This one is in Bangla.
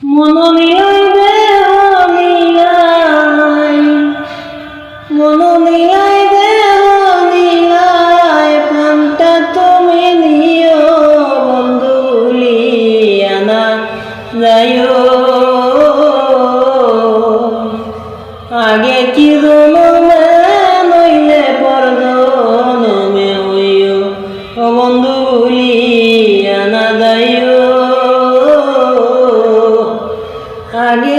মন মিলাই দেহ মিলাই, মন মিলাই দেহ মিলাই, প্রাণটা তুমি নিও বন্ধু ভুলিয়া না যাইও। আগে কি জনমে নইলে পর জনমে হইও, ও বন্ধু ভুলিয়া না যাইও। আগে